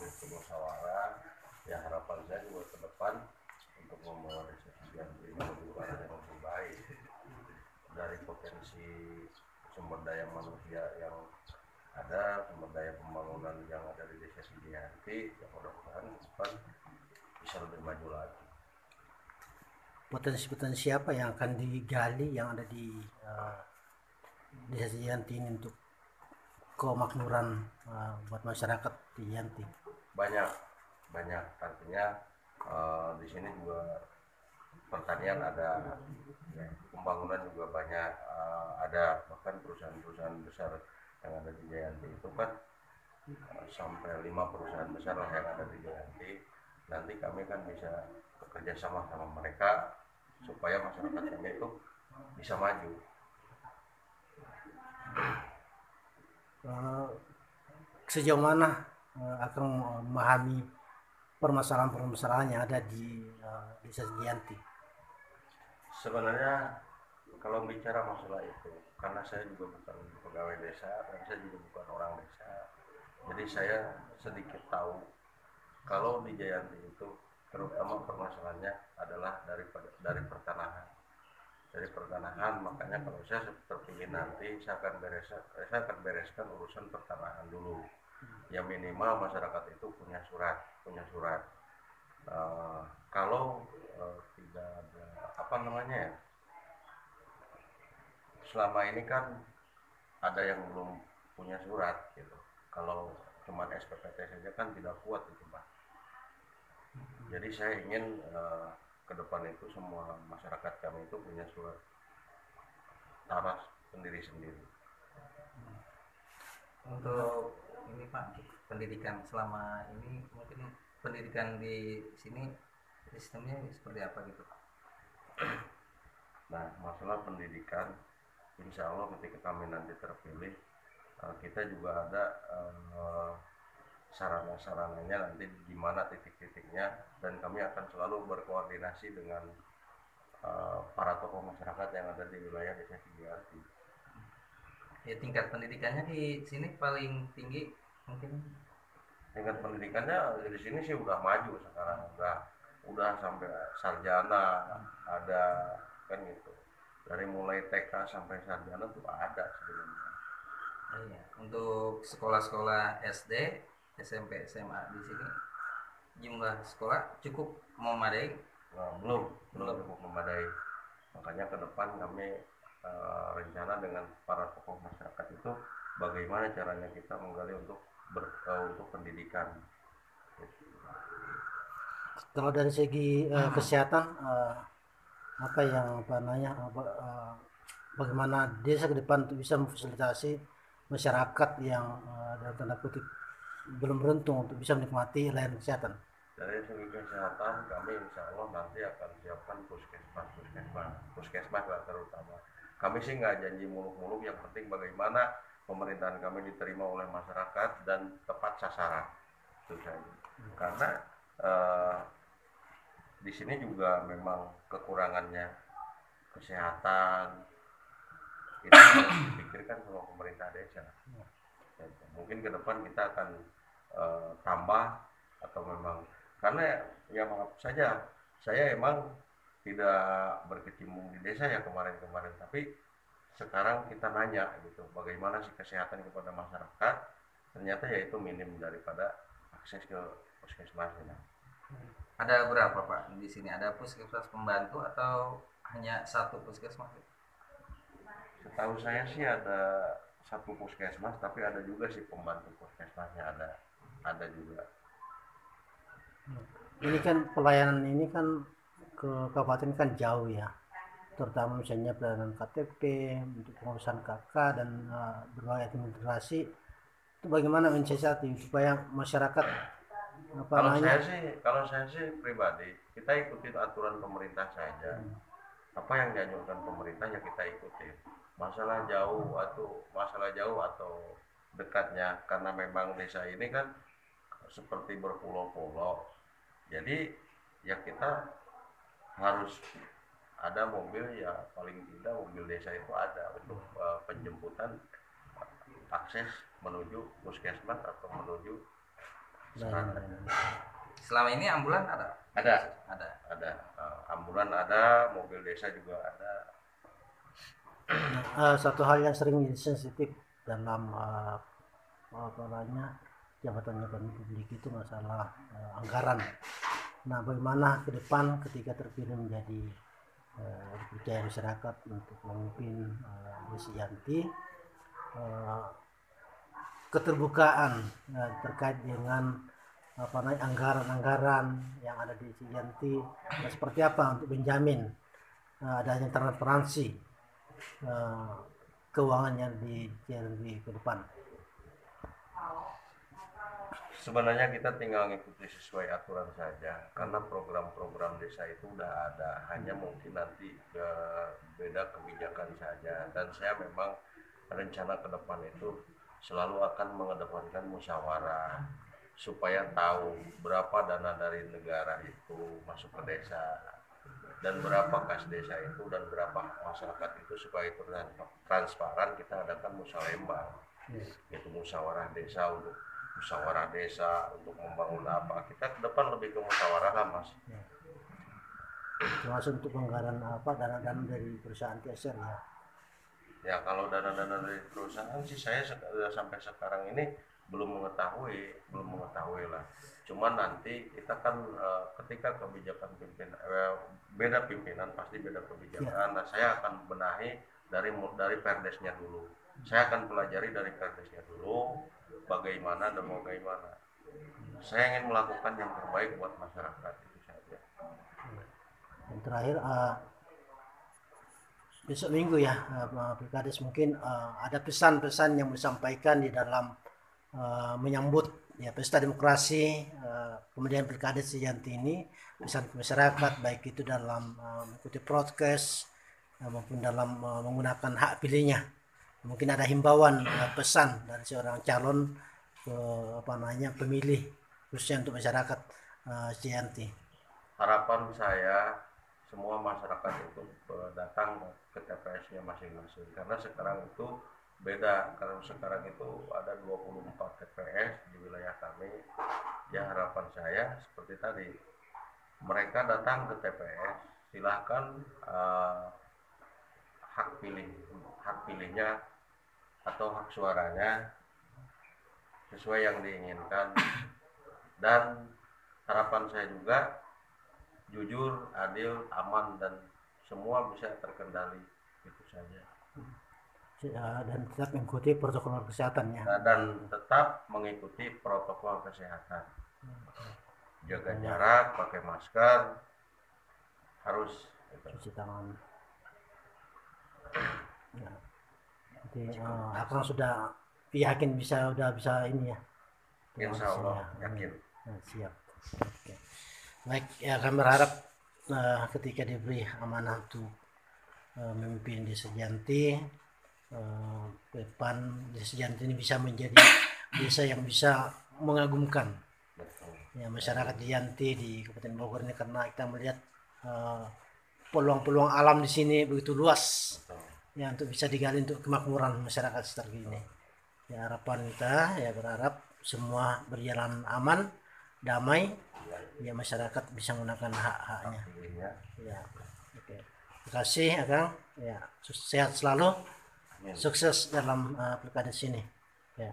itu musyawarah. Ya harapan saya juga ke depan untuk membawa desa Cijanti menuju ke arah yang lebih baik dari potensi sumber daya manusia yang ada, sumber daya pembangunan yang ada di desa Cijanti, yang mudah-mudahan ke depan bisa lebih maju lagi. Potensi-potensi apa yang akan digali yang ada di desa Cijanti ini untuk kemakmuran buat masyarakat Cijanti? Banyak artinya di sini juga pertanian ada, ya, pembangunan juga banyak ada, bahkan perusahaan-perusahaan besar yang ada di Jayanti itu kan sampai 5 perusahaan besar lah yang ada di Jayanti. Nanti kami kan bisa bekerja sama mereka supaya masyarakat kami itu bisa maju. Sejauh mana akan memahami permasalahan-permasalahan yang ada di desa Cijanti? Sebenarnya kalau bicara masalah itu, karena saya juga bukan pegawai desa dan saya juga bukan orang desa, jadi saya sedikit tahu kalau di Jayanti itu terutama permasalahannya adalah dari pertanahan. Makanya kalau saya terpilih nanti saya akan bereskan urusan pertanahan dulu. Ya minimal masyarakat itu punya surat. Kalau tidak ada apa namanya ya, selama ini kan ada yang belum punya surat gitu. Kalau cuma SPPT saja kan tidak kuat itu, Pak. Jadi saya ingin ke depan itu semua masyarakat kami itu punya surat tanah sendiri-sendiri. Untuk ini Pak, untuk pendidikan selama ini, mungkin pendidikan di sini sistemnya seperti apa gitu Pak? Nah, masalah pendidikan, insya Allah ketika kami nanti terpilih, kita juga ada sarana-sarananya nanti di mana titik-titiknya, dan kami akan selalu berkoordinasi dengan para tokoh masyarakat yang ada di wilayah desa Cijanti. Ya, tingkat pendidikannya di sini paling tinggi mungkin. Tingkat pendidikannya di sini sih udah maju sekarang, udah sampai sarjana ada kan gitu. Dari mulai TK sampai sarjana tuh ada sebenarnya. Iya. Untuk sekolah-sekolah SD, SMP, SMA di sini jumlah sekolah cukup memadai? Belum cukup memadai. Makanya ke depan kami rencana dengan para tokoh masyarakat itu bagaimana caranya kita menggali untuk pendidikan. Kalau dari segi kesehatan, apa yang bagaimana desa ke depan untuk bisa memfasilitasi masyarakat yang dalam tanda kutip belum beruntung untuk bisa menikmati layanan kesehatan? Dari segi kesehatan kami insya Allah nanti akan siapkan puskesmas lah terutama. Kami sih nggak janji muluk-muluk, yang penting bagaimana pemerintahan kami diterima oleh masyarakat dan tepat sasaran, itu saja. Karena di sini juga memang kekurangannya kesehatan itu harus dipikirkan sama pemerintah desa. Mungkin ke depan kita akan tambah, atau memang karena ya maaf saja saya emang tidak berkecimpung di desa ya kemarin-kemarin, tapi sekarang kita nanya gitu bagaimana sih kesehatan kepada masyarakat, ternyata ya itu minim daripada akses ke puskesmasnya. Ada berapa Pak di sini? Ada puskesmas pembantu atau hanya satu puskesmas? Setahu saya sih ada satu puskesmas, tapi ada juga sih pembantu puskesmasnya, ada juga. Ini kan pelayanan ini kan ke kabupaten kan jauh ya, terutama misalnya pelayanan KTP untuk pengurusan KK dan berbagai administrasi. Itu bagaimana mensiasati supaya masyarakat Kalau saya sih pribadi, kita ikutin aturan pemerintah saja. Apa yang dianjurkan pemerintah ya kita ikutin. Masalah jauh atau dekatnya, karena memang desa ini kan seperti berpulau-pulau. Jadi ya kita harus ada mobil, ya paling tidak mobil desa itu ada untuk penjemputan akses menuju puskesmas atau menuju sarana. Selama ini ambulan ada? Ada. Ada. Ambulan ada, mobil desa juga ada. Satu hal yang sering menjadi sensitif dalam apa namanya jabatan-jabatan publik itu masalah anggaran. Nah, bagaimana ke depan ketika terpilih menjadi dipercaya masyarakat untuk memimpin Desi Yanti, keterbukaan terkait dengan apa namanya anggaran-anggaran yang ada di Desi Yanti, dan seperti apa untuk menjamin adanya transparansi keuangan yang di ke depan. Sebenarnya kita tinggal ngikuti sesuai aturan saja, karena program-program desa itu udah ada, hanya mungkin nanti beda kebijakan saja. Dan saya memang rencana ke depan itu selalu akan mengedepankan musyawarah, supaya tahu berapa dana dari negara itu masuk ke desa, dan berapa kas desa itu, dan berapa masyarakat itu, supaya itu transparan. Kita adakan musyawarah, yaitu musyawarah desa untuk membangun apa. Kita ke depan lebih ke musyawarah lah, Mas. Termasuk untuk anggaran apa dana-dana dari perusahaan TSR ya. Ya, kalau dana-dana dari perusahaan sih saya sampai sekarang ini belum mengetahui lah. Cuman nanti kita kan ketika kebijakan beda pimpinan pasti beda kebijakan. Nah, saya akan benahi dari perdesnya dulu. Saya akan pelajari dari perdesnya dulu bagaimana. Saya ingin melakukan yang terbaik buat masyarakat, itu saja. Yang terakhir besok minggu ya Pilkades, mungkin ada pesan-pesan yang disampaikan di dalam menyambut ya pesta demokrasi kemudian Pilkades Desi Yanti ini, pesan ke masyarakat baik itu dalam mengikuti prokes maupun dalam menggunakan hak pilihnya. Mungkin ada himbauan pesan dari seorang calon ke pemilih khususnya untuk masyarakat Desi Yanti. Harapan saya semua masyarakat itu datang ke TPS-nya masing-masing, karena sekarang itu beda. Kalau sekarang itu ada 24 TPS di wilayah kami. Ya, harapan saya seperti tadi, mereka datang ke TPS, silahkan hak pilihnya atau hak suaranya sesuai yang diinginkan. Dan harapan saya juga jujur, adil, aman, dan semua bisa terkendali, itu saja. Dan tetap mengikuti protokol kesehatan ya. Dan tetap mengikuti protokol kesehatan, jaga jarak, pakai masker, harus cuci tangan. Ya. Jadi Akang sudah yakin udah bisa ini ya. Insya Allah yakin. Siap. Oke. Baik, ya kami berharap ketika diberi amanah untuk memimpin Desi Yanti, depan Desi Yanti ini bisa menjadi desa yang bisa mengagumkan ya masyarakat Yanti di Kabupaten Bogor ini, karena kita melihat peluang-peluang alam di sini begitu luas ya untuk bisa digali untuk kemakmuran masyarakat sekitar ini. Ya, harapan kita ya berharap semua berjalan aman, damai, ya masyarakat bisa menggunakan hak-haknya. Ya, oke. Terima kasih Akang. Ya, sehat selalu, sukses dalam Pilkades ini. Ya.